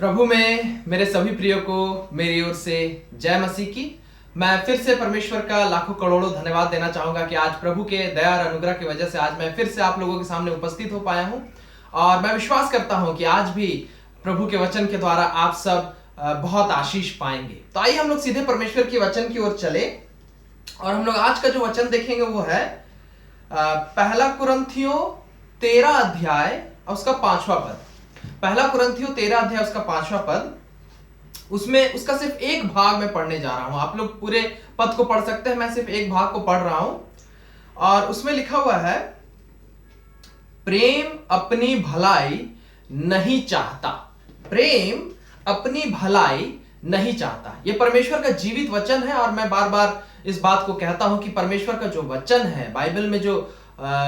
प्रभु में मेरे सभी प्रियो को मेरी ओर से जय मसीह की। मैं फिर से परमेश्वर का लाखों करोड़ों धन्यवाद देना चाहूंगा कि आज प्रभु के दया और अनुग्रह की वजह से आज मैं फिर से आप लोगों के सामने उपस्थित हो पाया हूं। और मैं विश्वास करता हूं कि आज भी प्रभु के वचन के द्वारा आप सब बहुत आशीष पाएंगे। तो आइए हम लोग सीधे परमेश्वर के वचन की ओर चले और हम लोग आज का जो वचन देखेंगे वो है पहला कुरिन्थियों 13 अध्याय और उसका 5वां पद। पहला कुरिन्थियों 13 अध्याय उसका 5वां पद, उसमें उसका सिर्फ एक भाग में पढ़ने जा रहा हूं। आप लोग पूरे पद को पढ़ सकते हैं, मैं सिर्फ एक भाग को पढ़ रहा हूं। और उसमें लिखा हुआ है, प्रेम अपनी भलाई नहीं चाहता। प्रेम अपनी भलाई नहीं चाहता। यह परमेश्वर का जीवित वचन है और मैं बार बार इस बात को कहता हूं कि परमेश्वर का जो वचन है, बाइबल में जो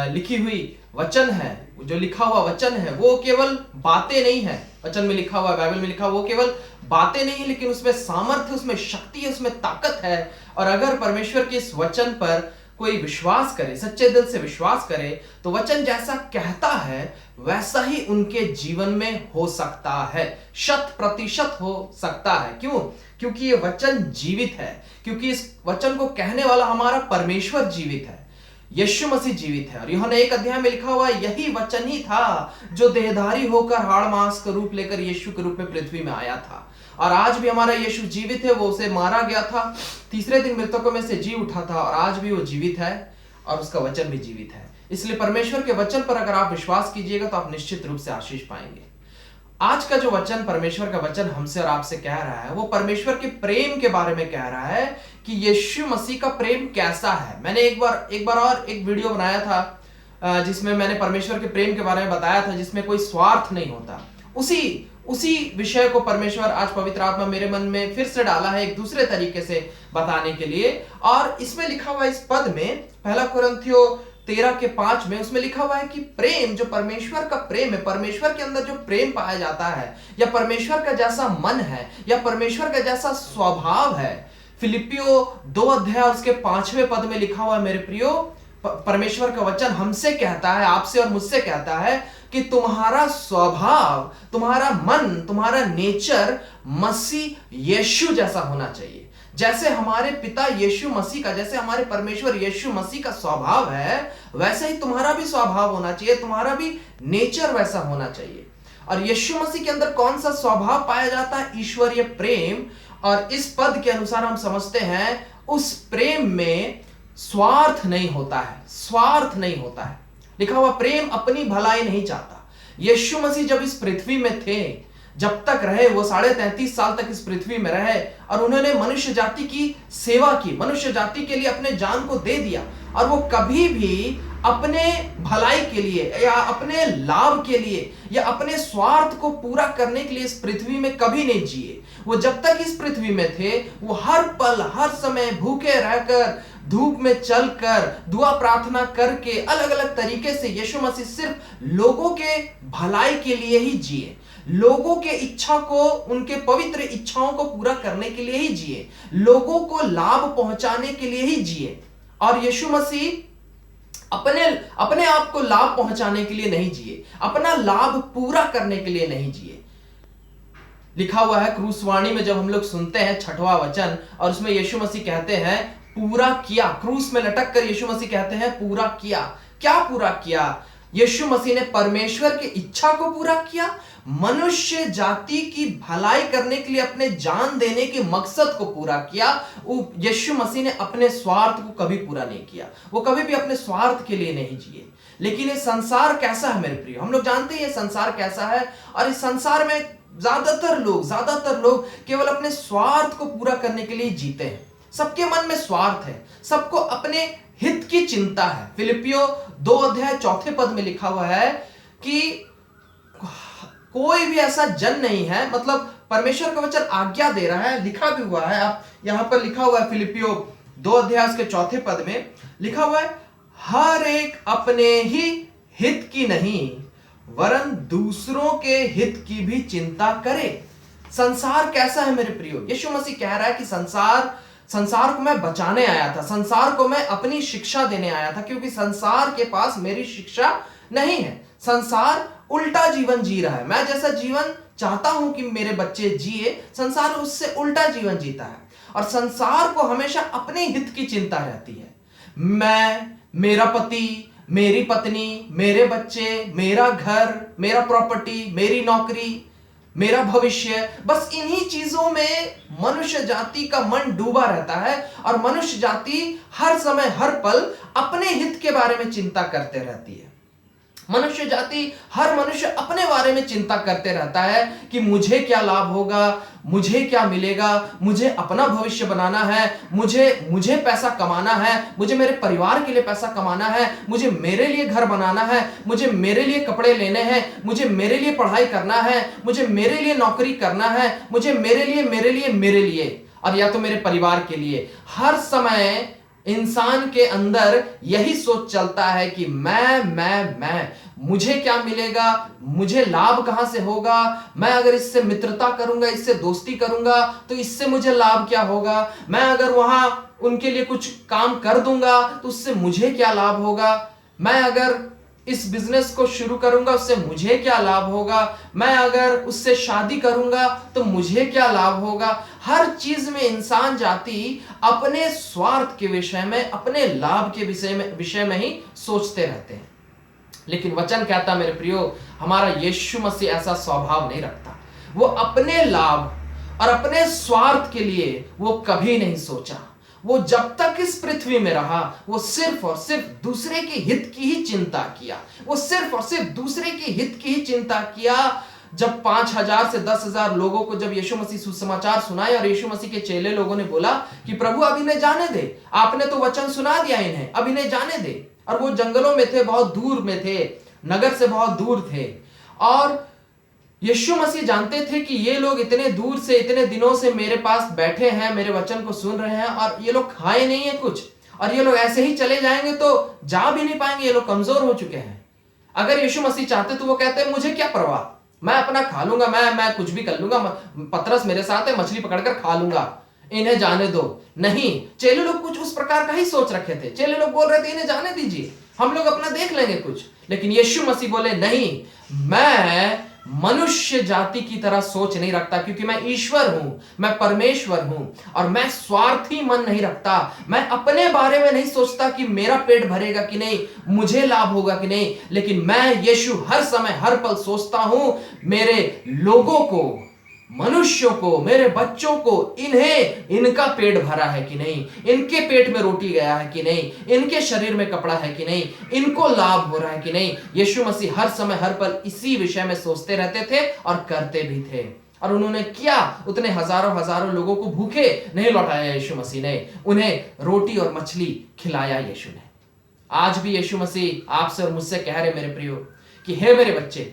लिखी हुई वचन है, जो लिखा हुआ वचन है, वो केवल बातें नहीं है। वचन में लिखा हुआ, बाइबल में लिखा हुआ, वो केवल बातें नहीं है, लेकिन उसमें सामर्थ्य, उसमें शक्ति है, उसमें ताकत है। और अगर परमेश्वर के इस वचन पर कोई विश्वास करे, सच्चे दिल से विश्वास करे, तो वचन जैसा कहता है वैसा ही उनके जीवन में हो सकता है, 100% हो सकता है। क्यों? क्योंकि ये वचन जीवित है, क्योंकि इस वचन को कहने वाला हमारा परमेश्वर जीवित है, यीशु मसीह जीवित है। और यूहन्ना 1 अध्याय में लिखा हुआ है, यही वचन ही था जो देहधारी होकर हाड़ मांस का रूप लेकर यीशु के रूप में पृथ्वी में आया था। और आज भी हमारा यीशु जीवित है। वो उसे मारा गया था, तीसरे दिन मृतकों में से जी उठा था, और आज भी वो जीवित है और उसका वचन भी जीवित है। इसलिए परमेश्वर के वचन पर अगर आप विश्वास कीजिएगा तो आप निश्चित रूप से आशीष पाएंगे। आज का जो वचन, परमेश्वर का वचन हमसे और आपसे कह रहा है, वो परमेश्वर के प्रेम के बारे में कह रहा है कि यीशु मसीह का प्रेम कैसा है। मैंने एक बार और एक वीडियो बनाया था जिसमें मैंने परमेश्वर के प्रेम के बारे में बताया था, जिसमें कोई स्वार्थ नहीं होता। उसी विषय को परमेश्वर आज पवित्र आत्मा मेरे मन में फिर से डाला है, एक दूसरे तरीके से बताने के लिए। और इसमें लिखा हुआ, इस पद में, पहला कुरिन्थियों 13:5 में, उसमें लिखा हुआ है कि प्रेम, जो परमेश्वर का प्रेम है, परमेश्वर के अंदर जो प्रेम पाया जाता है, या परमेश्वर का जैसा मन है, या परमेश्वर का जैसा स्वभाव है। फिलिपियों 2 अध्याय और उसके 5वें पद में लिखा हुआ है, मेरे प्रियो, परमेश्वर का वचन हमसे कहता है, आपसे और मुझसे कहता है कि तुम्हारा स्वभाव, तुम्हारा मन, तुम्हारा नेचर मसीह यीशु जैसा होना चाहिए। जैसे हमारे पिता यीशु मसीह का, जैसे हमारे परमेश्वर यीशु मसीह का स्वभाव है, वैसे ही तुम्हारा भी स्वभाव होना चाहिए, तुम्हारा भी नेचर वैसा होना चाहिए। और यीशु मसीह के अंदर कौन सा स्वभाव पाया जाता है? ईश्वरीय प्रेम। और इस पद के अनुसार हम समझते हैं उस प्रेम में स्वार्थ नहीं होता है, स्वार्थ नहीं होता है। लिखा हुआ, प्रेम अपनी भलाई नहीं चाहता। यीशु मसीह जब इस पृथ्वी में थे, जब तक रहे, वो 33.5 साल तक इस पृथ्वी में रहे और उन्होंने मनुष्य जाति की सेवा की, मनुष्य जाति के लिए अपने जान को दे दिया। और वो कभी भी अपने भलाई के लिए या अपने लाभ के लिए या अपने स्वार्थ को पूरा करने के लिए इस पृथ्वी में कभी नहीं जिए। वो जब तक इस पृथ्वी में थे, वो हर पल, हर समय भूखे रहकर, धूप में चलकर, दुआ प्रार्थना करके, अलग अलग तरीके से यीशु मसीह सिर्फ लोगों के भलाई के लिए ही जिए, लोगों के इच्छा को, उनके पवित्र इच्छाओं को पूरा करने के लिए ही जिए, लोगों को लाभ पहुंचाने के लिए ही जिए। और यीशु मसीह अपने आप को लाभ पहुंचाने के लिए नहीं जिए, अपना लाभ पूरा करने के लिए नहीं जिए। लिखा हुआ है क्रूसवाणी में, जब हम लोग सुनते हैं 6वां वचन, और उसमें यीशु मसीह कहते हैं पूरा किया। क्रूस में लटक कर यीशु मसीह कहते हैं पूरा किया। क्या पूरा किया? यीशु मसीह ने परमेश्वर की इच्छा को पूरा किया, मनुष्य जाति की भलाई करने के लिए अपने जान देने के मकसद को पूरा किया। यीशु मसीह ने अपने स्वार्थ को कभी पूरा नहीं किया, वो कभी भी अपने स्वार्थ के लिए नहीं जिए। लेकिन ये संसार कैसा है मेरे प्रिय? हम लोग जानते हैं ये संसार कैसा है। और इस संसार में ज्यादातर लोग केवल अपने स्वार्थ को पूरा करने के लिए जीते हैं। सबके मन में स्वार्थ है, सबको अपने हित की चिंता है। फिलिपियों 2 अध्याय 4 पद में लिखा हुआ है कि कोई भी ऐसा जन नहीं है, मतलब परमेश्वर का वचन आज्ञा दे रहा है, लिखा भी हुआ है, आप यहां पर लिखा हुआ है फिलिपियों 2 अध्याय उसके 4 पद में लिखा हुआ है, हर एक अपने ही हित की नहीं वरन दूसरों के हित की भी चिंता करे। संसार कैसा है मेरे प्रियो? यीशु मसीह कह रहा है कि संसार को मैं बचाने आया था, संसार को मैं अपनी शिक्षा देने आया था, क्योंकि संसार के पास मेरी शिक्षा नहीं है। संसार उल्टा जीवन जी रहा है, मैं जैसा जीवन चाहता हूं कि मेरे बच्चे जिए, संसार उससे उल्टा जीवन जीता है और संसार को हमेशा अपने हित की चिंता रहती है। मैं, मेरा पति, मेरी पत्नी, मेरे बच्चे, मेरा घर, मेरा प्रॉपर्टी, मेरी नौकरी, मेरा भविष्य, बस इन्हीं चीजों में मनुष्य जाति का मन डूबा रहता है और मनुष्य जाति हर समय हर पल अपने हित के बारे में चिंता करते रहती है। मनुष्य जाति, हर मनुष्य अपने बारे में चिंता करते रहता है कि मुझे क्या लाभ होगा, मुझे क्या मिलेगा, मुझे अपना भविष्य बनाना है, मुझे पैसा कमाना है, मुझे मेरे परिवार के लिए पैसा कमाना है, मुझे मेरे लिए घर बनाना है, मुझे मेरे लिए कपड़े लेने हैं, मुझे मेरे लिए पढ़ाई करना है, मुझे मेरे लिए नौकरी करना है, मुझे मेरे लिए और या तो मेरे परिवार के लिए। हर समय इंसान के अंदर यही सोच चलता है कि मैं, मुझे क्या मिलेगा, मुझे लाभ कहां से होगा, मैं अगर इससे मित्रता करूंगा, इससे दोस्ती करूंगा तो इससे मुझे लाभ क्या होगा, मैं अगर वहां उनके लिए कुछ काम कर दूंगा तो उससे मुझे क्या लाभ होगा, मैं अगर इस बिजनेस को शुरू करूंगा उससे मुझे क्या लाभ होगा, मैं अगर उससे शादी करूंगा तो मुझे क्या लाभ होगा। हर चीज में इंसान जाति अपने स्वार्थ के विषय में, अपने लाभ के विषय में ही सोचते रहते हैं। लेकिन वचन कहता मेरे प्रियो, हमारा यीशु मसीह ऐसा स्वभाव नहीं रखता। वो अपने लाभ और अपने स्वार्थ के लिए वो कभी नहीं सोचा। वो जब तक इस पृथ्वी में रहा वो सिर्फ और सिर्फ दूसरे के हित की ही चिंता किया। वो सिर्फ और सिर्फ दूसरे के हित की ही चिंता किया। जब 5,000 से 10,000 लोगों को जब यीशु मसीह सुसमाचार सुनाए और यीशु मसीह के चेले लोगों ने बोला कि प्रभु अब इन्हें जाने दे, आपने तो वचन सुना दिया इन्हें, अब इन्हें जाने दे। और वो जंगलों में थे, बहुत दूर में थे, नगर से बहुत दूर थे और यीशु मसीह जानते थे कि ये लोग इतने दूर से, इतने दिनों से मेरे पास बैठे हैं, मेरे वचन को सुन रहे हैं और ये लोग खाए नहीं है कुछ, और ये लोग ऐसे ही चले जाएंगे तो जा भी नहीं पाएंगे, ये लोग कमजोर हो चुके हैं। अगर यीशु मसीह चाहते तो वो कहते हैं मुझे क्या परवाह, मैं अपना खा लूंगा, मैं कुछ भी कर लूंगा, पतरस मेरे साथ है, मछली पकड़कर खा लूंगा, इन्हें जाने दो। नहीं, चेले लोग कुछ उस प्रकार का ही सोच रखे थे। चेले लोग बोल रहे थे इन्हें जाने दीजिए, हम लोग अपना देख लेंगे कुछ। लेकिन यीशु मसीह बोले नहीं, मैं मनुष्य जाति की तरह सोच नहीं रखता, क्योंकि मैं ईश्वर हूं, मैं परमेश्वर हूं और मैं स्वार्थी मन नहीं रखता। मैं अपने बारे में नहीं सोचता कि मेरा पेट भरेगा कि नहीं, मुझे लाभ होगा कि नहीं, लेकिन मैं यीशु हर समय हर पल सोचता हूं मेरे लोगों को, मनुष्यों को, मेरे बच्चों को, इनका पेट भरा है कि नहीं, इनके पेट में रोटी गया है कि नहीं, इनके शरीर में कपड़ा है कि नहीं, इनको लाभ हो रहा है कि नहीं। यीशु मसीह हर समय हर पल इसी विषय में सोचते रहते थे और करते भी थे। और उन्होंने किया, उतने हजारों लोगों को भूखे नहीं लौटाया यीशु मसीह ने, उन्हें रोटी और मछली खिलाया यीशु ने। आज भी यीशु मसीह आपसे और मुझसे कह रहे मेरे प्रियो कि हे मेरे बच्चे,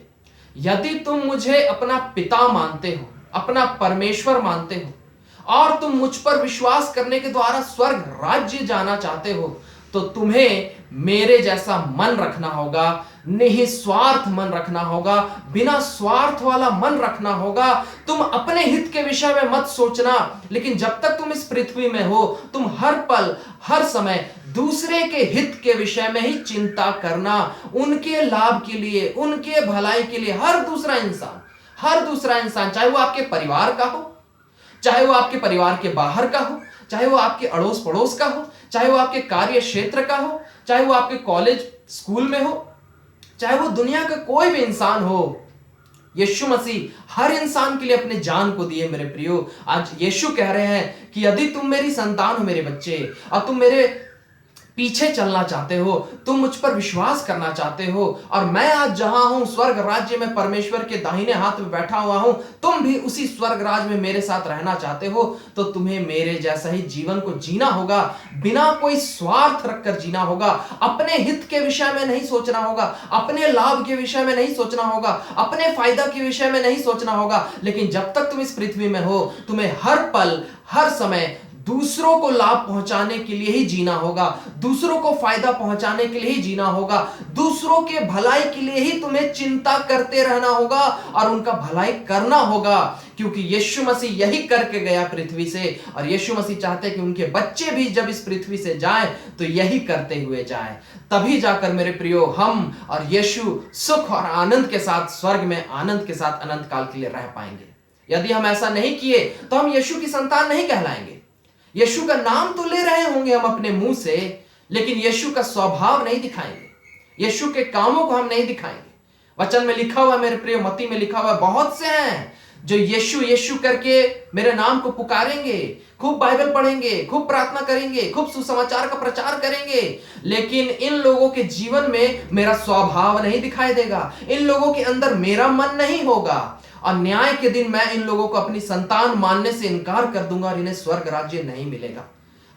यदि तुम मुझे अपना पिता मानते हो, अपना परमेश्वर मानते हो और तुम मुझ पर विश्वास करने के द्वारा स्वर्ग राज्य जाना चाहते हो, तो तुम्हें मेरे जैसा मन रखना होगा, निस्वार्थ मन रखना होगा, बिना स्वार्थ वाला मन रखना होगा। तुम अपने हित के विषय में मत सोचना, लेकिन जब तक तुम इस पृथ्वी में हो तुम हर पल हर समय दूसरे के हित के विषय में ही चिंता करना, उनके लाभ के लिए, उनके भलाई के लिए। हर दूसरा इंसान, चाहे वो आपके परिवार का हो, चाहे वो आपके परिवार के बाहर का हो, चाहे वो आपके अड़ोस पड़ोस का हो, चाहे वो आपके कार्य क्षेत्र का हो, चाहे वो आपके कॉलेज स्कूल में हो, चाहे वो दुनिया का कोई भी इंसान हो, यीशु मसीह हर इंसान के लिए अपने जान को दिए मेरे प्रियो। आज यीशु कह रहे हैं कि यदि तुम मेरी संतान हो मेरे बच्चे, और तुम मेरे पीछे चलना चाहते हो, तुम मुझ पर विश्वास करना चाहते हो, और मैं आज जहां हूं स्वर्ग राज्य में परमेश्वर के दाहिने हाथ में बैठा हुआ हूं, तुम भी उसी स्वर्ग राज्य में मेरे साथ रहना चाहते हो, तो तुम्हें मेरे जैसा ही जीवन को जीना होगा, बिना कोई स्वार्थ रखकर जीना होगा। अपने हित के विषय में नहीं सोचना होगा, अपने लाभ के विषय में नहीं सोचना होगा, अपने फायदा के विषय में नहीं सोचना होगा। लेकिन जब तक तुम इस पृथ्वी में हो तुम्हें हर पल हर समय दूसरों को लाभ पहुंचाने के लिए ही जीना होगा, दूसरों को फायदा पहुंचाने के लिए ही जीना होगा, दूसरों के भलाई के लिए ही तुम्हें चिंता करते रहना होगा और उनका भलाई करना होगा। क्योंकि यीशु मसीह यही करके गया पृथ्वी से, और यीशु मसीह चाहते हैं कि उनके बच्चे भी जब इस पृथ्वी से जाएं तो यही करते हुए जाएं। तभी जाकर मेरे प्रियो हम और यीशु सुख और आनंद के साथ स्वर्ग में आनंद के साथ अनंत काल के लिए रह पाएंगे। यदि हम ऐसा नहीं किए तो हम यीशु की संतान नहीं कहलाएंगे। यीशु का नाम तो ले रहे होंगे हम अपने मुंह से, लेकिन यीशु का स्वभाव नहीं दिखाएंगे, यीशु के कामों को हम नहीं दिखाएंगे। वचन में लिखा हुआ मेरे प्रिय, मत्ती में लिखा हुआ, बहुत से हैं जो यीशु यीशु करके मेरे नाम को पुकारेंगे, खूब बाइबल पढ़ेंगे, खूब प्रार्थना करेंगे, खूब सुसमाचार का प्रचार करेंगे, लेकिन इन लोगों के जीवन में मेरा स्वभाव नहीं दिखाई देगा, इन लोगों के अंदर मेरा मन नहीं होगा, और न्याय के दिन मैं इन लोगों को अपनी संतान मानने से इनकार कर दूंगा और इन्हें स्वर्ग राज्य नहीं मिलेगा।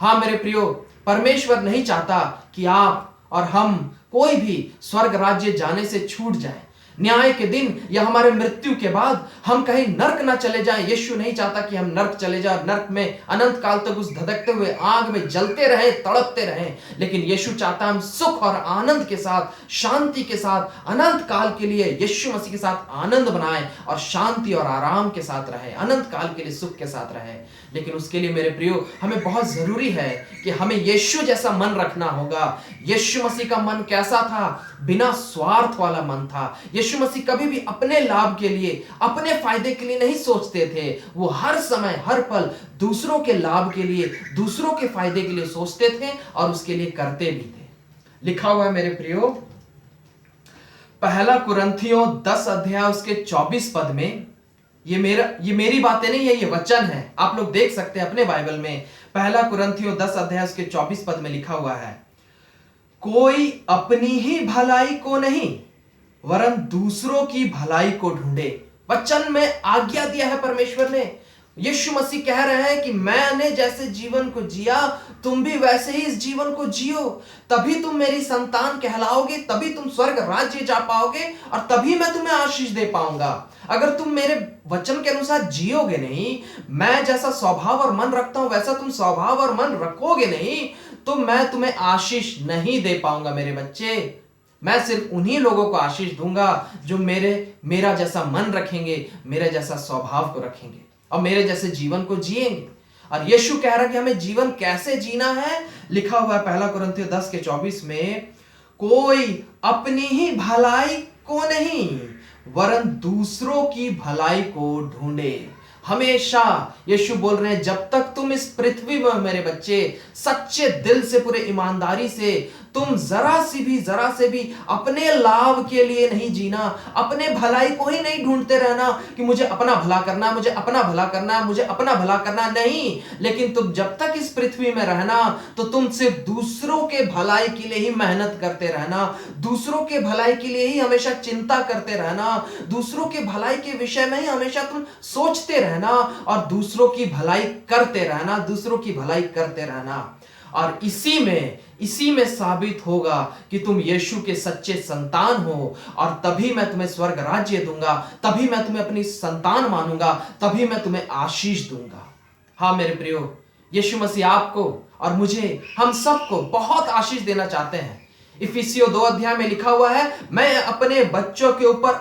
हाँ मेरे प्रियो, परमेश्वर नहीं चाहता कि आप और हम कोई भी स्वर्ग राज्य जाने से छूट जाए। न्याय के दिन या हमारे मृत्यु के बाद हम कहीं नर्क ना चले जाएं। यीशु नहीं चाहता कि हम नर्क चले जाएं, नर्क में अनंत काल तक उस धधकते हुए आग में जलते रहें, तड़पते रहें, लेकिन यीशु चाहता हम सुख और आनंद के साथ, शांति के साथ अनंत काल के लिए यीशु मसीह के साथ आनंद बनाएं और शांति और आराम के साथ रहें, अनंत काल के लिए सुख के साथ रहें। लेकिन उसके लिए मेरे प्रियो हमें बहुत जरूरी है कि हमें यीशु जैसा मन रखना होगा। यीशु मसीह का मन कैसा था? बिना स्वार्थ वाला मन था। यीशु मसीह कभी भी अपने लाभ के लिए, अपने फायदे के लिए नहीं सोचते थे। वो हर समय, हर पल दूसरों के लाभ के लिए, दूसरों के फायदे के लिए सोचते थे और उसके लिए करते भी थे। लिखा हुआ है मेरे प्रियो, पहला कुरिन्थियों 10 अध्याय उसके 24 पद में, ये मेरी बातें नहीं है, ये वचन है, आप लोग देख सकते हैं अपने बाइबल में। पहला कुरिन्थियों 10 अध्याय उसके 24 पद में लिखा हुआ है, कोई अपनी ही भलाई को नहीं वरन दूसरों की भलाई को ढूंढे। वचन में आज्ञा दिया है परमेश्वर ने। यीशु मसीह कह रहे हैं कि मैंने जैसे जीवन को जिया तुम भी वैसे ही इस जीवन को जियो, तभी तुम मेरी संतान कहलाओगे, तभी तुम स्वर्ग राज्य जा पाओगे और तभी मैं तुम्हें आशीष दे पाऊंगा। अगर तुम मेरे वचन के अनुसार जियोगे नहीं, मैं जैसा स्वभाव और मन रखता हूं वैसा तुम स्वभाव और मन रखोगे नहीं, तो मैं तुम्हें आशीष नहीं दे पाऊंगा मेरे बच्चे। मैं सिर्फ उन्हीं लोगों को आशीष दूंगा जो मेरा जैसा मन रखेंगे, मेरे जैसा स्वभाव को रखेंगे और मेरे जैसे जीवन को जिएंगे। और यीशु कह रहा है कि हमें जीवन कैसे जीना है। लिखा हुआ है पहला कुरिन्थियों 10 के 24 में, कोई अपनी ही भलाई को नहीं वरन दूसरों की भलाई को ढूंढे। हमेशा यीशु बोल रहे हैं, जब तक तुम इस पृथ्वी में मेरे बच्चे सच्चे दिल से, पूरे ईमानदारी से, तुम जरा से भी अपने लाभ के लिए नहीं जीना, अपने भलाई को ही नहीं ढूंढते रहना कि मुझे अपना भला करना, मुझे अपना भला करना, मुझे अपना भला करना, नहीं। लेकिन तुम जब तक इस पृथ्वी में रहना तो तुम सिर्फ दूसरों के भलाई के लिए ही मेहनत करते रहना, दूसरों के भलाई के लिए ही हमेशा चिंता करते रहना, दूसरों के भलाई के विषय में ही हमेशा तुम सोचते रहना और दूसरों की भलाई करते रहना, दूसरों की भलाई करते रहना। और इसी में साबित होगा कि तुम यीशु के सच्चे संतान हो, और तभी मैं तुम्हें स्वर्ग राज्य दूंगा, तभी मैं तुम्हें अपनी संतान मानूंगा, तभी मैं तुम्हें आशीष दूंगा। हाँ मेरे प्रियो, यीशु मसीह आपको और मुझे, हम सबको बहुत आशीष देना चाहते हैं। इफिसियों 2 अध्याय में लिखा हुआ है, मैं अपने बच्चों के ऊपर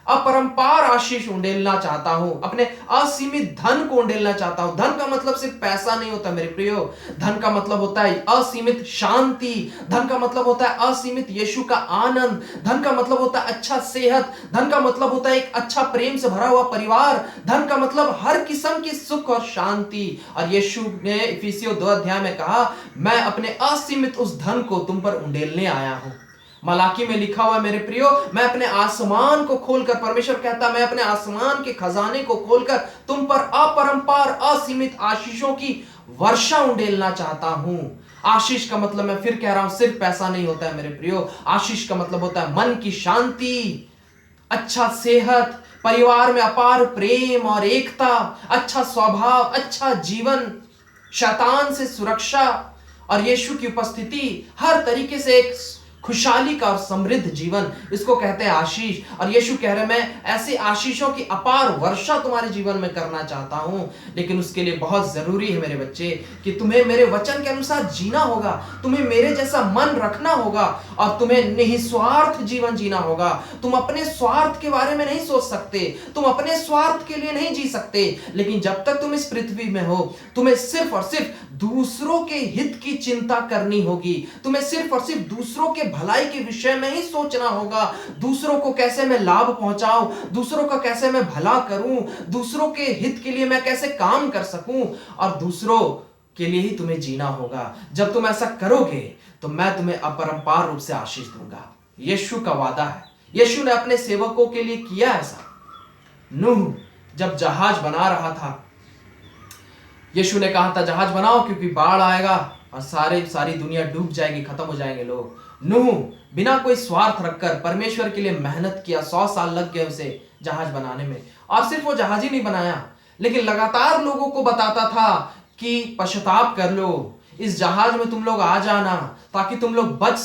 अपरंपार आशीष उंडेलना चाहता हूं, अपने असीमित धन को उंडेलना चाहता हूं। धन का मतलब सिर्फ पैसा नहीं होता मेरे प्रियो, धन का मतलब होता है असीमित शांति, धन का मतलब होता है असीमित यीशु का आनंद, धन का मतलब होता है अच्छा सेहत, धन का मतलब होता है एक अच्छा प्रेम से भरा हुआ परिवार, धन का मतलब हर किस्म की सुख और शांति। और यीशु ने इफिसियों 2 अध्याय में कहा, मैं अपने असीमित उस धन को तुम पर उंडेलने आया हूं। मलाकी में लिखा हुआ मेरे प्रियो, मैं अपने आसमान को खोलकर, परमेश्वर कहता, मैं अपने आसमान के खजाने को खोलकर तुम पर अपरंपार असीमित आशीषों की वर्षा उंडेलना चाहता हूं। आशीष का मतलब, मैं फिर कह रहा हूं, सिर्फ पैसा नहीं होता है मेरे प्रियो। आशीष का मतलब होता है मन की शांति, अच्छा सेहत, परिवार में अपार प्रेम और एकता, अच्छा स्वभाव, अच्छा जीवन, शैतान से सुरक्षा और यीशु की उपस्थिति, हर तरीके से एक खुशहाली का और समृद्ध जीवन, इसको कहते हैं आशीष। और यीशु कह रहे मैं ऐसे आशीषों की अपार वर्षा तुम्हारे जीवन में करना चाहता हूं, लेकिन उसके लिए बहुत जरूरी है मेरे बच्चे कि तुम्हें मेरे वचन के अनुसार जीना होगा, तुम्हें मेरे जैसा मन रखना होगा और तुम्हें निस्वार्थ जीवन जीना होगा। तुम अपने स्वार्थ के बारे में नहीं सोच सकते, तुम अपने स्वार्थ के लिए नहीं जी सकते, लेकिन जब तक तुम इस पृथ्वी में हो तुम्हें सिर्फ और सिर्फ दूसरों के हित की चिंता करनी होगी। तुम्हें सिर्फ और सिर्फ दूसरों के भलाई के विषय में ही सोचना होगा। दूसरों को कैसे मैं लाभ पहुंचाऊं, दूसरों का कैसे मैं भला करूं, दूसरों के हित के लिए मैं कैसे काम कर सकूं, और दूसरों के लिए ही तुम्हें जीना होगा। जब तुम ऐसा करोगे तो मैं तुम्हें अपरंपार रूप से आशीष दूंगा। यीशु का वादा है, यीशु ने अपने सेवकों के लिए किया ऐसा। नूह जब जहाज बना रहा था, यीशु ने कहा था जहाज बनाओ क्योंकि बाढ़ आएगा और सारी दुनिया डूब जाएगी, खत्म हो जाएंगे लोग। नूह बिना कोई स्वार्थ रखकर परमेश्वर के लिए मेहनत किया, 100 साल लग गए उसे जहाज बनाने में। और सिर्फ वो जहाज ही नहीं बनाया, लेकिन लगातार लोगों को बताता था कि पश्चाताप कर लो, इस जहाज में तुम लोग आ जाना ताकि तुम लोग बच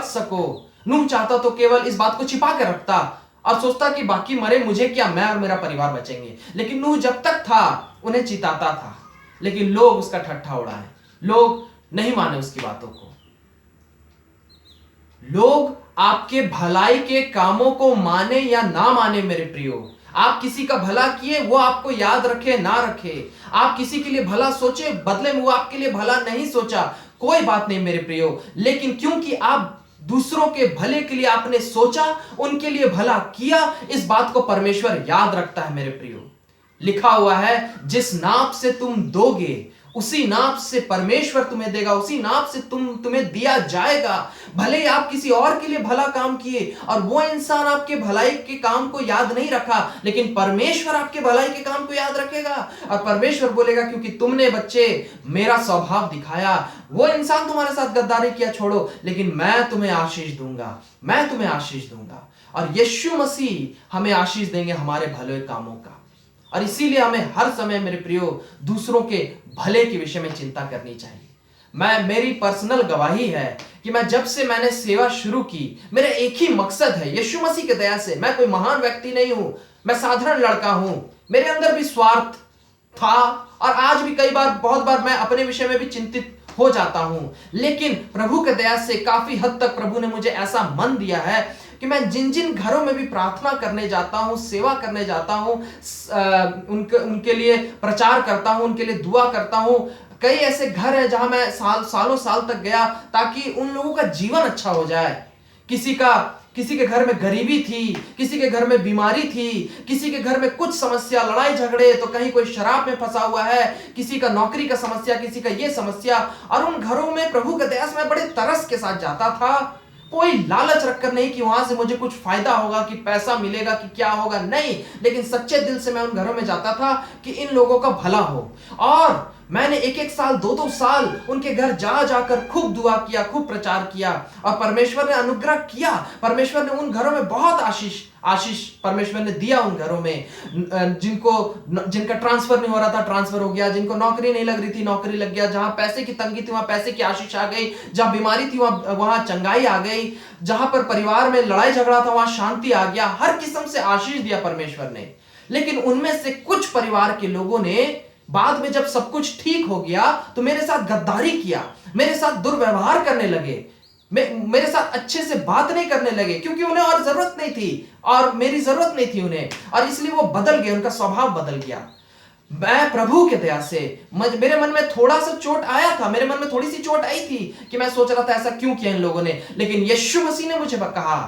सको, नूह चाहता तो केवल इस बात को छिपा के रखता और सोचता कि बाकी मरे मुझे क्या, मैं और मेरा परिवार बचेंगे। लेकिन नूह जब तक था उन्हें चिताता था, लेकिन लोग उसका ठट्ठा उड़ाए, लोग नहीं माने उसकी बातों को। लोग आपके भलाई के कामों को माने या ना माने मेरे प्रियो, आप किसी का भला किए वो आपको याद रखे ना रखे, आप किसी के लिए भला सोचे बदले में वो आपके लिए भला नहीं सोचा, कोई बात नहीं मेरे प्रियो। लेकिन क्योंकि आप दूसरों के भले के लिए आपने सोचा, उनके लिए भला किया, इस बात को परमेश्वर याद रखता है मेरे प्रियो। लिखा हुआ है जिस नाप से तुम दोगे उसी नाप से परमेश्वर तुम्हें देगा, उसी नाप से तुम्हें दिया जाएगा। भले ही आप किसी और के लिए भला काम किए और वो इंसान आपके भलाई के काम को याद नहीं रखा, लेकिन परमेश्वर आपके भलाई के काम को याद रखेगा और परमेश्वर बोलेगा क्योंकि तुमने बच्चे मेरा स्वभाव दिखाया, वो इंसान तुम्हारे साथ गद्दारी किया छोड़ो, लेकिन मैं तुम्हें आशीष दूंगा। और यीशु मसीह हमें आशीष देंगे हमारे भले कामों का। और इसीलिए हमें हर समय मेरे प्रियो दूसरों के भले के विषय में चिंता करनी चाहिए। मेरी पर्सनल गवाही है कि जब से मैंने सेवा शुरू की, मेरा एक ही मकसद है, यीशु मसीह की दया से। मैं कोई महान व्यक्ति नहीं हूं, मैं साधारण लड़का हूं। मेरे अंदर भी स्वार्थ था और आज भी बहुत बार मैं अपने विषय में भी चिंतित हो जाता हूं, लेकिन प्रभु की दया से काफी हद तक प्रभु ने मुझे ऐसा मन दिया है कि मैं जिन घरों में भी प्रार्थना करने जाता हूं, सेवा करने जाता हूं, उनके लिए प्रचार करता हूं, उनके लिए दुआ करता हूं। कई ऐसे घर हैं जहां मैं सालों साल तक गया ताकि उन लोगों का जीवन अच्छा हो जाए। किसी के घर में गरीबी थी, किसी के घर में बीमारी थी, किसी के घर में कुछ समस्या, लड़ाई झगड़े, तो कहीं कोई शराब में फंसा हुआ है, किसी का नौकरी का समस्या, किसी का ये समस्या। और उन घरों में प्रभु के दया से मैं बड़े तरस के साथ जाता था, कोई लालच रखकर नहीं कि वहां से मुझे कुछ फायदा होगा, कि पैसा मिलेगा, कि क्या होगा, नहीं, लेकिन सच्चे दिल से मैं उन घरों में जाता था कि इन लोगों का भला हो। और मैंने 1-1 साल 2-2 साल उनके घर जाकर खूब दुआ किया, खूब प्रचार किया और परमेश्वर ने अनुग्रह किया। परमेश्वर ने उन घरों में बहुत आशीष परमेश्वर ने दिया। उन घरों में जिनका ट्रांसफर नहीं हो रहा था, ट्रांसफर हो गया, जिनको नौकरी नहीं लग रही थी, नौकरी लग गया, जहां पैसे की तंगी थी वहां पैसे की आशीष आ गई, जहां बीमारी थी वहां चंगाई आ गई, जहां पर परिवार में लड़ाई झगड़ा था वहां शांति आ गया। हर किस्म से आशीष दिया परमेश्वर ने। लेकिन उनमें से कुछ परिवार के लोगों ने बाद में जब सब कुछ ठीक हो गया तो मेरे साथ गद्दारी किया, मेरे साथ दुर्व्यवहार करने लगे, मेरे साथ अच्छे से बात नहीं करने लगे, क्योंकि उन्हें और जरूरत नहीं थी और मेरी जरूरत नहीं थी उन्हें, और इसलिए वो बदल गए, उनका स्वभाव बदल गया। मैं प्रभु के दया से मेरे मन में थोड़ा सा चोट आया था, मेरे मन में थोड़ी सी चोट आई थी कि मैं सोच रहा था ऐसा क्यों किया इन लोगों ने। लेकिन यीशु मसीह ने मुझे कहा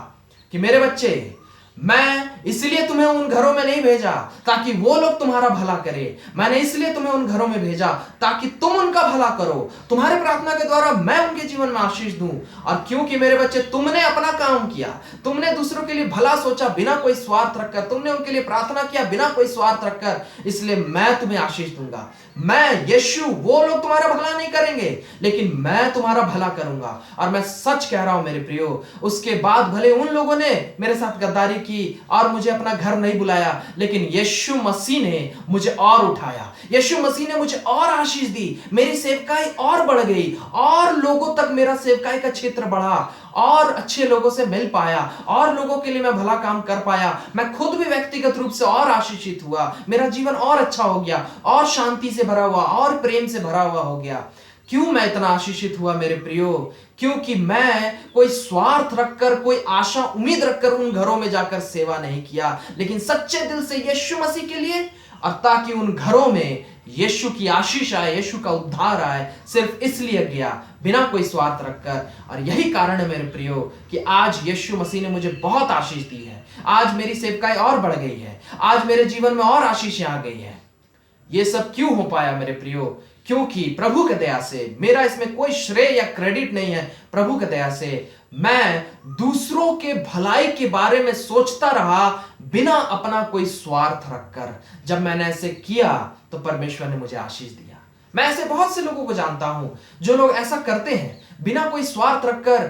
कि मेरे बच्चे, मैं इसलिए तुम्हें उन घरों में नहीं भेजा ताकि वो लोग तुम्हारा भला करे, मैंने इसलिए तुम्हें उन घरों में भेजा ताकि तुम उनका भला करो। तुम्हारे प्रार्थना के द्वारा मैं उनके जीवन में आशीष दूं। और क्योंकि मेरे बच्चे तुमने अपना काम किया, तुमने दूसरों के लिए भला सोचा बिना कोई स्वार्थ रखकर, तुमने उनके लिए प्रार्थना किया बिना कोई स्वार्थ रखकर, इसलिए मैं तुम्हें आशीष दूंगा। मैं यीशु, वो लोग तुम्हारा भला नहीं करेंगे लेकिन मैं तुम्हारा भला करूंगा। और मैं सच कह रहा हूं मेरे प्रियो, उसके बाद भले उन लोगों ने मेरे साथ गद्दारी की और मुझे अपना घर नहीं बुलाया, लेकिन यीशु मसीह ने मुझे और उठाया, यीशु मसीह ने मुझे और आशीष दी, मेरी सेवकाई और बढ़ गई, और लोगों तक मेरा सेवकाई का क्षेत्र बढ़ा, और अच्छे लोगों से मिल पाया, और लोगों के लिए मैं भला काम कर पाया, मैं खुद भी व्यक्तिगत रूप से और आशीषित हुआ, मेरा जीवन और अच्छा हो गया, और शांति से भरा हुआ, और प्रेम से भरा हुआ हो गया। क्यों मैं इतना आशीषित हुआ मेरे प्रियो? क्योंकि मैं कोई स्वार्थ रखकर, कोई आशा उम्मीद रखकर उन घरों में जाकर सेवा नहीं किया, लेकिन सच्चे दिल से यीशु मसीह के लिए, और ताकि उन घरों में यीशु की आशीष आए, यीशु का उद्धार आए, सिर्फ इसलिए गया, बिना कोई स्वार्थ रखकर। और यही कारण है मेरे प्रियो कि आज यीशु मसीह ने मुझे बहुत आशीष दी है, आज मेरी सेवकाई और बढ़ गई है, आज मेरे जीवन में और आशीषें आ गई है। ये सब क्यों हो पाया मेरे प्रियो? क्योंकि प्रभु के दया से, मेरा इसमें कोई श्रेय या क्रेडिट नहीं है, प्रभु के दया से मैं दूसरों के भलाई के बारे में सोचता रहा, बिना अपना कोई स्वार्थ रखकर। जब मैंने ऐसे किया तो परमेश्वर ने मुझे आशीष दिया। मैं ऐसे बहुत से लोगों को जानता हूं जो लोग ऐसा करते हैं, बिना कोई स्वार्थ रखकर।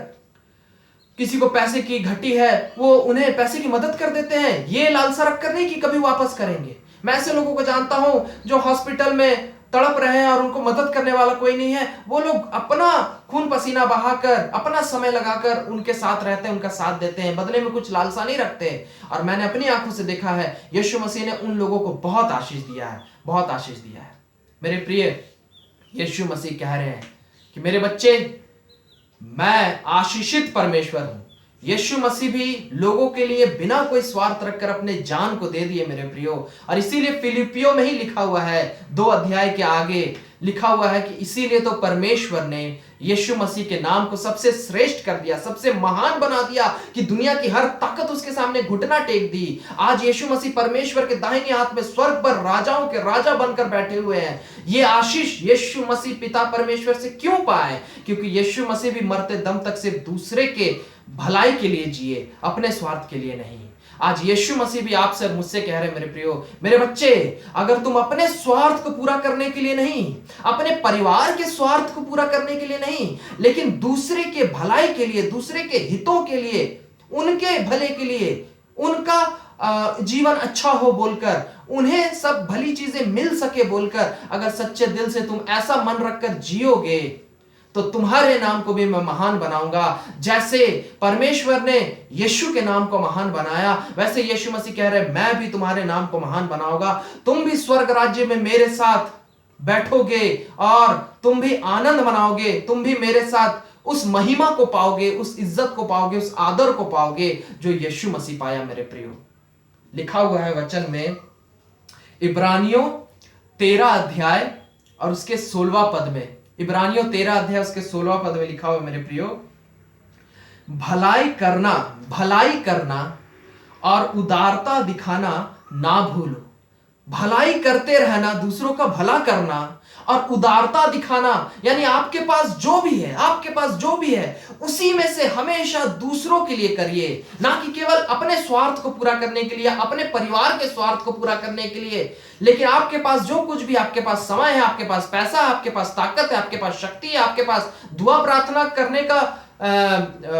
किसी को पैसे की घटी है, वो उन्हें पैसे की मदद कर देते हैं, ये लालसा रखकर नहीं कि कभी वापस करेंगे। मैं ऐसे लोगों को जानता हूं जो हॉस्पिटल में तड़प रहे हैं और उनको मदद करने वाला कोई नहीं है, वो लोग अपना खून पसीना बहाकर, अपना समय लगाकर उनके साथ रहते हैं, उनका साथ देते हैं, बदले में कुछ लालसा नहीं रखते। और मैंने अपनी आंखों से देखा है, यीशु मसीह ने उन लोगों को बहुत आशीष दिया है, बहुत आशीष दिया है। मेरे प्रिय, यीशु मसीह कह रहे हैं कि मेरे बच्चे, मैं आशीषित परमेश्वर हूं। यीशु मसीह भी लोगों के लिए बिना कोई स्वार्थ रखकर अपने जान को दे दिए मेरे प्रियो। और इसीलिए फिलिपियों में ही लिखा हुआ है, 2 अध्याय के आगे लिखा हुआ है कि इसीलिए तो परमेश्वर ने यीशु मसीह के नाम को सबसे श्रेष्ठ कर दिया, सबसे महान बना दिया, कि दुनिया की हर ताकत उसके सामने घुटना टेक दी। आज यीशु मसीह परमेश्वर के दाहिने हाथ में स्वर्ग पर राजाओं के राजा बनकर बैठे हुए हैं। ये आशीष यीशु मसीह पिता परमेश्वर से क्यों पाए? क्योंकि यीशु मसीह भी मरते दम तक सिर्फ दूसरे के भलाई के लिए जिए, अपने स्वार्थ के लिए नहीं। आज यीशु मसीह भी आपसे और मुझसे कह रहे हैं मेरे प्रियो, मेरे बच्चे, अगर तुम अपने स्वार्थ को पूरा करने के लिए नहीं, अपने परिवार के स्वार्थ को पूरा करने के लिए नहीं, लेकिन दूसरे के भलाई के लिए, दूसरे के हितों के लिए, उनके भले के लिए, उनका जीवन अच्छा हो बोलकर, उन्हें सब भली चीजें मिल सके बोलकर, अगर सच्चे दिल से तुम ऐसा मन रखकर जियोगे, तो तुम्हारे नाम को भी मैं महान बनाऊंगा। जैसे परमेश्वर ने यीशु के नाम को महान बनाया, वैसे यीशु मसीह कह रहे, मैं भी तुम्हारे नाम को महान बनाऊंगा। तुम भी स्वर्ग राज्य में मेरे साथ बैठोगे और तुम भी आनंद मनाओगे, तुम भी मेरे साथ उस महिमा को पाओगे, उस इज्जत को पाओगे, उस आदर को पाओगे जो यीशु मसीह पाया मेरे प्रियो। लिखा हुआ है वचन में, इब्रानियों 13 अध्याय और उसके 16वां पद में, इब्रानियों 13 अध्याय उसके 16वां पद में लिखा हुआ मेरे प्रियो, भलाई करना और उदारता दिखाना ना भूलो। भलाई करते रहना, दूसरों का भला करना और उदारता दिखाना, यानी आपके पास जो भी है, आपके पास जो भी है उसी में से हमेशा दूसरों के लिए करिए, ना कि केवल अपने स्वार्थ को पूरा करने के लिए, अपने परिवार के स्वार्थ को पूरा करने के लिए। लेकिन आपके पास जो कुछ भी, आपके पास समय है, आपके पास पैसा है, आपके पास ताकत है, आपके पास शक्ति है, आपके पास दुआ प्रार्थना करने का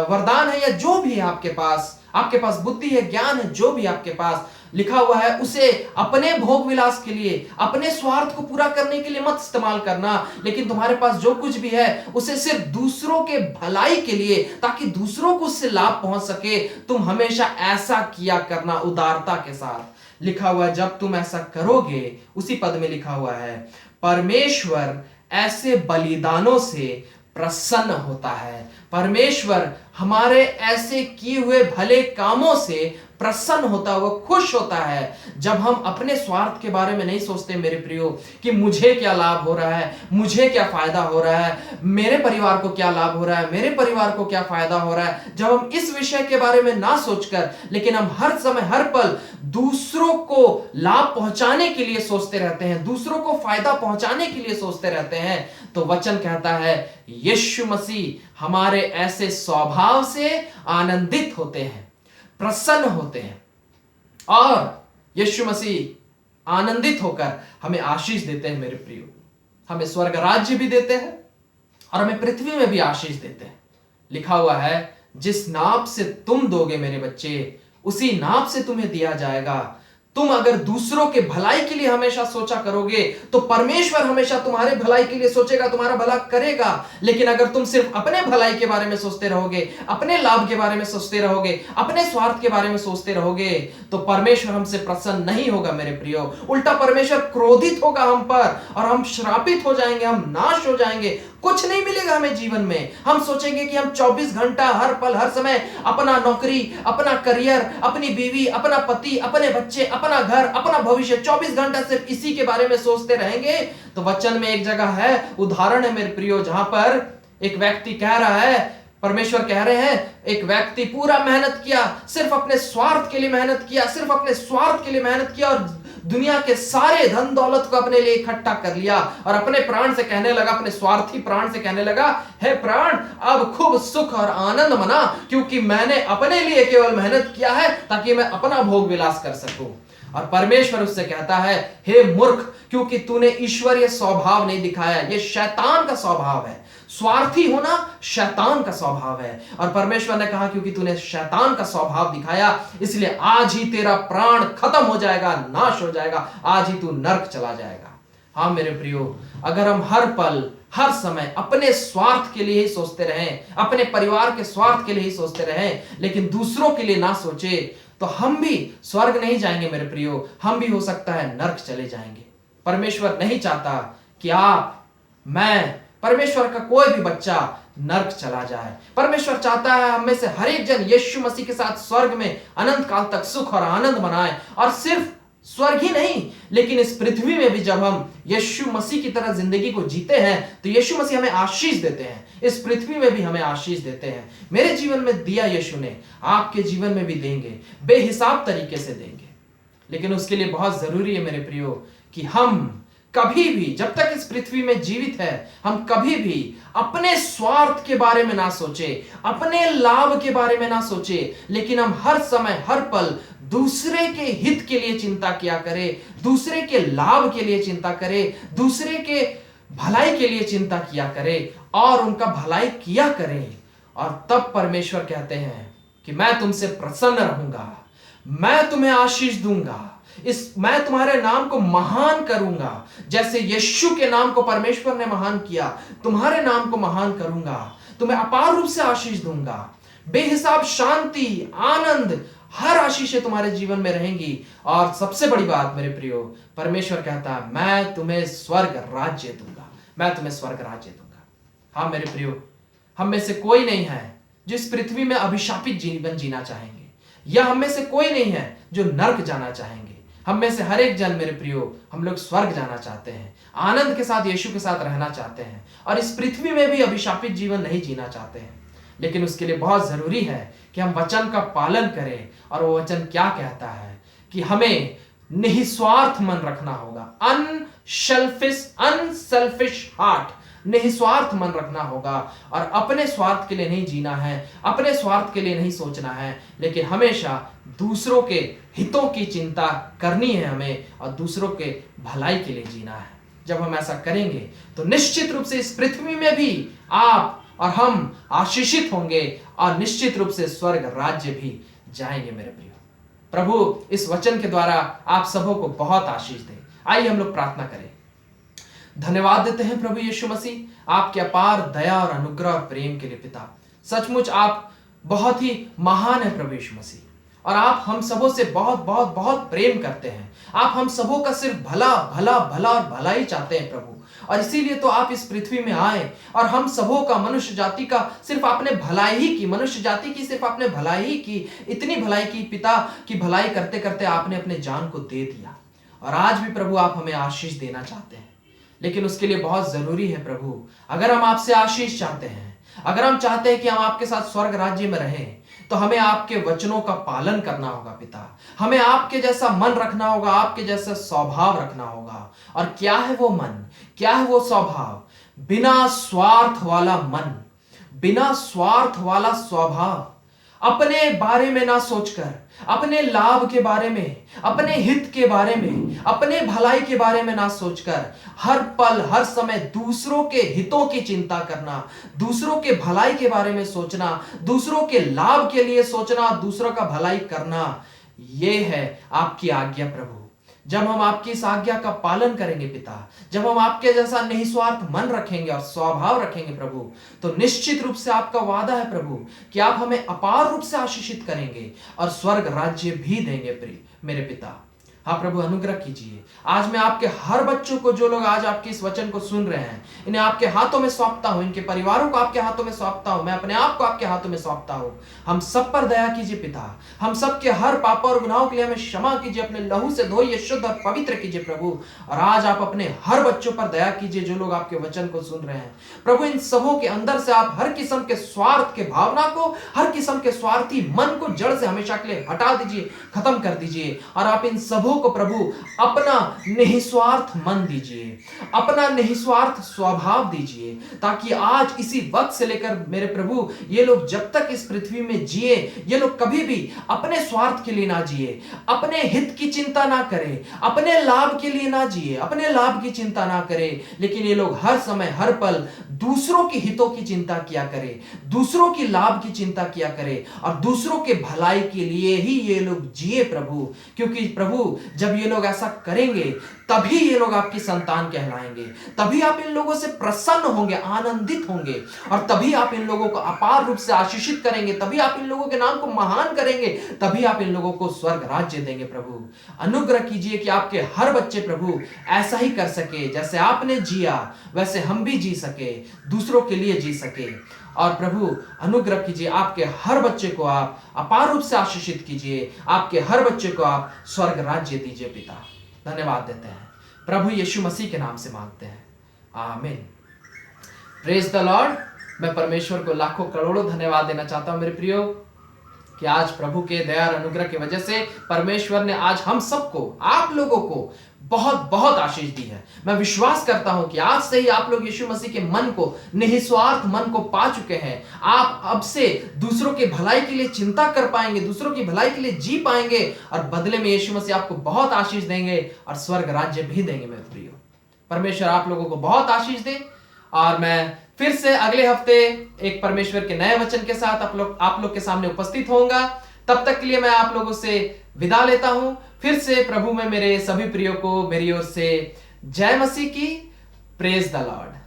वरदान है, या जो भी है आपके पास बुद्धि है, ज्ञान है, जो भी आपके पास, लिखा हुआ है उसे अपने भोग विलास के लिए, अपने स्वार्थ को पूरा करने के लिए मत इस्तेमाल करना, लेकिन तुम्हारे पास जो कुछ भी है उसे सिर्फ दूसरों के भलाई के लिए, ताकि दूसरों को उससे लाभ पहुंच सके, तुम हमेशा ऐसा किया करना उदारता के साथ। लिखा हुआ है, जब तुम ऐसा करोगे, उसी पद में लिखा हुआ है, परमेश्वर ऐसे बलिदानों से प्रसन्न होता है। परमेश्वर हमारे ऐसे किए हुए भले कामों से प्रसन्न होता है, वो खुश होता है जब हम अपने स्वार्थ के बारे में नहीं सोचते मेरे प्रियो, कि मुझे क्या लाभ हो रहा है, मुझे क्या फायदा हो रहा है, मेरे परिवार को क्या लाभ हो रहा है, मेरे परिवार को क्या फायदा हो रहा है। जब हम इस विषय के बारे में ना सोचकर, लेकिन हम हर समय हर पल दूसरों को लाभ पहुंचाने के लिए सोचते रहते हैं, दूसरों को फायदा पहुंचाने के लिए सोचते रहते हैं, तो वचन कहता है यीशु मसीह हमारे ऐसे स्वभाव से आनंदित होते हैं, प्रसन्न होते हैं, और यीशु मसीह आनंदित होकर हमें आशीष देते हैं मेरे प्रियो। हमें स्वर्ग राज्य भी देते हैं और हमें पृथ्वी में भी आशीष देते हैं। लिखा हुआ है, जिस नाप से तुम दोगे मेरे बच्चे, उसी नाप से तुम्हें दिया जाएगा। तुम अगर दूसरों के भलाई के लिए हमेशा सोचा करोगे तो परमेश्वर हमेशा तुम्हारे भलाई के लिए सोचेगा, तुम्हारा भला करेगा। लेकिन अगर तुम सिर्फ अपने भलाई के बारे में सोचते रहोगे, अपने लाभ के बारे में सोचते रहोगे, अपने स्वार्थ के बारे में सोचते रहोगे, तो परमेश्वर हमसे प्रसन्न नहीं होगा मेरे प्रियो। उल्टा परमेश्वर क्रोधित होगा हम पर और हम श्रापित हो जाएंगे, हम नाश हो जाएंगे, कुछ नहीं मिलेगा हमें जीवन में। हम सोचेंगे कि हम 24 घंटा हर पल हर समय अपना नौकरी, अपना करियर, अपनी बीवी, अपना पति, अपने बच्चे, अपना घर, अपना भविष्य, 24 घंटा सिर्फ इसी के बारे में सोचते रहेंगे। तो वचन में एक जगह है, उदाहरण है मेरे प्रियो, जहां पर एक व्यक्ति कह रहा है, परमेश्वर कह रहे हैं, एक व्यक्ति पूरा मेहनत किया, सिर्फ अपने स्वार्थ के लिए मेहनत किया, सिर्फ अपने स्वार्थ के लिए मेहनत किया और दुनिया के सारे धन दौलत को अपने लिए इकट्ठा कर लिया और अपने प्राण से कहने लगा, अपने स्वार्थी प्राण से कहने लगा, हे प्राण अब खूब सुख और आनंद मना, क्योंकि मैंने अपने लिए केवल मेहनत किया है ताकि मैं अपना भोग विलास कर सकूं। और परमेश्वर उससे कहता है, हे मूर्ख, क्योंकि तूने ईश्वरीय स्वभाव नहीं दिखाया, यह शैतान का स्वभाव है। स्वार्थी होना शैतान का स्वभाव है। और परमेश्वर ने कहा, क्योंकि तूने शैतान का स्वभाव दिखाया, इसलिए आज ही तेरा प्राण खत्म हो जाएगा, नाश हो जाएगा, आज ही तू नर्क चला जाएगा। हाँ मेरे प्रियो, अगर हम हर पल हर समय अपने स्वार्थ के लिए ही सोचते रहें, अपने परिवार के स्वार्थ के लिए ही सोचते रहें, लेकिन दूसरों के लिए ना सोचे, तो हम भी स्वर्ग नहीं जाएंगे मेरे प्रियो, हम भी हो सकता है नर्क चले जाएंगे। परमेश्वर नहीं चाहता कि आप, मैं, परमेश्वर का कोई भी बच्चा नर्क चला जाए। परमेश्वर चाहता है हम में से हर एक जन यीशु मसीह के साथ स्वर्ग में अनंत काल तक सुख और आनंद मनाए। और सिर्फ स्वर्ग ही नहीं, लेकिन इस पृथ्वी में भी जब हम यीशु मसीह की तरह जिंदगी को जीते हैं तो यीशु मसीह हमें आशीष देते हैं, इस पृथ्वी में भी हमें आशीष देते हैं। मेरे जीवन में दिया यीशु ने, आपके जीवन में भी देंगे, बेहिसाब तरीके से देंगे। लेकिन उसके लिए बहुत जरूरी है मेरे प्रियो कि हम कभी भी, जब तक इस पृथ्वी में जीवित है, हम कभी भी अपने स्वार्थ के बारे में ना सोचे, अपने लाभ के बारे में ना सोचे, लेकिन हम हर समय हर पल दूसरे के हित के लिए चिंता किया करें, दूसरे के लाभ के लिए चिंता करें, दूसरे के भलाई के लिए चिंता किया करें और उनका भलाई किया करें। और तब परमेश्वर कहते हैं कि मैं तुमसे प्रसन्न रहूंगा, मैं तुम्हें आशीष दूंगा, मैं तुम्हारे नाम को महान करूंगा, जैसे यीशु के नाम को परमेश्वर ने महान किया, तुम्हारे नाम को महान करूंगा, तुम्हें अपार रूप से आशीष दूंगा, बेहिसाब शांति, आनंद, हर आशीषें तुम्हारे जीवन में रहेंगी। और सबसे बड़ी बात मेरे प्रियो, परमेश्वर कहता है, मैं तुम्हें स्वर्ग राज्य दूंगा, मैं तुम्हें स्वर्ग राज्य दूंगा। हाँ मेरे प्रियो, हम में से कोई नहीं है जो इस पृथ्वी में अभिशापित जीवन जीना चाहेंगे, या हम में से कोई नहीं है जो नर्क जाना चाहेंगे। हम में से हर एक जन मेरे प्रियो, हम लोग स्वर्ग जाना चाहते हैं, आनंद के साथ यीशु के साथ रहना चाहते हैं और इस पृथ्वी में भी अभिशापित जीवन नहीं जीना चाहते हैं। लेकिन उसके लिए बहुत जरूरी है कि हम वचन का पालन करें। और वो वचन क्या कहता है कि हमें निस्वार्थ मन रखना होगा, अनसेल्फिश हार्ट, निस्वार्थ मन रखना होगा और अपने स्वार्थ के लिए नहीं जीना है, अपने स्वार्थ के लिए नहीं सोचना है, लेकिन हमेशा दूसरों के हितों की चिंता करनी है हमें और दूसरों के भलाई के लिए जीना है। जब हम ऐसा करेंगे तो निश्चित रूप से इस पृथ्वी में भी आप और हम आशीषित होंगे और निश्चित रूप से स्वर्ग राज्य भी जाएंगे मेरे प्रियो। प्रभु इस वचन के द्वारा आप सबों को बहुत आशीष दे। आइए हम लोग प्रार्थना करें। धन्यवाद देते हैं प्रभु यीशु मसीह, आपके अपार दया और अनुग्रह और प्रेम के लिए पिता। सचमुच आप बहुत ही महान है प्रभु यीशु मसीह, और आप हम सबों से बहुत बहुत बहुत प्रेम करते हैं। आप हम सबों का सिर्फ भला भला भला और भला ही चाहते हैं प्रभु, और इसीलिए तो आप इस पृथ्वी में आए और हम सबों का, मनुष्य जाति का सिर्फ आपने भलाई ही की, मनुष्य जाति की सिर्फ आपने भलाई ही की, इतनी भलाई की पिता की भलाई करते करते आपने अपने जान को दे दिया। और आज भी प्रभु आप हमें आशीष देना चाहते हैं, लेकिन उसके लिए बहुत जरूरी है प्रभु, अगर हम आपसे आशीष चाहते हैं, अगर हम चाहते हैं कि हम आपके साथ स्वर्ग राज्य में रहें, तो हमें आपके वचनों का पालन करना होगा पिता। हमें आपके जैसा मन रखना होगा, आपके जैसा स्वभाव रखना होगा। और क्या है वो मन, क्या है वो स्वभाव? बिना स्वार्थ वाला मन, बिना स्वार्थ वाला स्वभाव। अपने बारे में ना सोचकर, अपने लाभ के बारे में, अपने हित के बारे में, अपने भलाई के बारे में ना सोचकर हर पल हर समय दूसरों के हितों की चिंता करना, दूसरों के भलाई के बारे में सोचना, दूसरों के लाभ के लिए सोचना, दूसरों का भलाई करना, यह है आपकी आज्ञा प्रभु। जब हम आपकी इस आज्ञा का पालन करेंगे पिता, जब हम आपके जैसा निस्वार्थ मन रखेंगे और स्वभाव रखेंगे प्रभु, तो निश्चित रूप से आपका वादा है प्रभु कि आप हमें अपार रूप से आशीषित करेंगे और स्वर्ग राज्य भी देंगे मेरे पिता। हाँ प्रभु, अनुग्रह कीजिए। आज मैं आपके हर बच्चों को, जो लोग आज आपके इस वचन को सुन रहे हैं, इन्हें आपके हाथों में सौंपता हूं, इनके परिवारों को आपके हाथों में सौंपता हूं, मैं अपने आप को आपके हाथों में सौंपता हूं। हम सब पर दया कीजिए पिता, हम सब के हर पाप और गुनाहों के लिए हमें क्षमा कीजिए, अपने लहू से धोइए, शुद्ध और पवित्र कीजिए प्रभु। और आज आप अपने हर बच्चों पर दया कीजिए जो लोग आपके वचन को सुन रहे हैं प्रभु। इन सबों के अंदर से आप हर किस्म के स्वार्थ के भावना को, हर किस्म के स्वार्थी मन को जड़ से हमेशा के लिए हटा दीजिए, खत्म कर दीजिए। और आप इन सबों को प्रभु अपना निस्वार्थ मन दीजिए, अपना निस्वार्थ स्वभाव दीजिए, ताकि आज इसी वक्त से लेकर मेरे प्रभु ये लोग जब तक इस पृथ्वी में जिए, ये लोग कभी भी अपने स्वार्थ के लिए ना जिए, अपने हित की चिंता ना करें, अपने लाभ के लिए ना जिए, अपने लाभ की चिंता ना करें, लेकिन ये लोग हर समय हर पल दूसरों के हितों की चिंता किया करें, दूसरों की लाभ की चिंता किया करें और दूसरों के भलाई के लिए ही ये लोग जिए प्रभु। क्योंकि प्रभु जब ये लोग ऐसा करेंगे तभी ये लोग आपकी संतान कहलाएंगे, तभी आप इन लोगों से प्रसन्न होंगे, आनंदित होंगे, और तभी आप इन लोगों को अपार रूप से आशीषित करेंगे, तभी आप इन लोगों के नाम को महान करेंगे, तभी आप इन लोगों को स्वर्ग राज्य देंगे प्रभु। अनुग्रह कीजिए कि आपके हर बच्चे प्रभु ऐसा ही कर सके, जैसे आपने जिया वैसे हम भी जी सके, दूसरों के लिए जी सके। और प्रभु अनुग्रह कीजिए, आपके हर बच्चे को आप अपार रूप से आशीषित कीजिए, आपके हर बच्चे को आप स्वर्ग राज्य दीजिए पिता। धन्यवाद देते हैं प्रभु यीशु मसीह के नाम से मांगते हैं, आमीन। Praise the Lord. मैं परमेश्वर को लाखों करोड़ों धन्यवाद देना चाहता हूं मेरे प्रियो, कि आज प्रभु के दया और अनुग्रह की वजह से परमेश्वर ने आज हम सबको, आप लोगों को बहुत बहुत आशीष दी है। मैं विश्वास करता हूं कि आज से ही आप लोग यीशु मसीह के मन को, निस्वार्थ मन को पा चुके हैं। आप अब से दूसरों के भलाई के लिए चिंता कर पाएंगे, दूसरों की भलाई के लिए जी पाएंगे, और बदले में यीशु मसीह आपको बहुत आशीष देंगे और स्वर्ग राज्य भी देंगे मेरे प्रियो। परमेश्वर आप लोगों को बहुत आशीष दे। और मैं फिर से अगले हफ्ते एक परमेश्वर के नए वचन के साथ आप लोग के सामने उपस्थित होऊंगा। तब तक के लिए मैं आप लोगों से विदा लेता हूं। फिर से प्रभु में मेरे सभी प्रियो को मेरी ओर से जय मसीह की। Praise the Lord.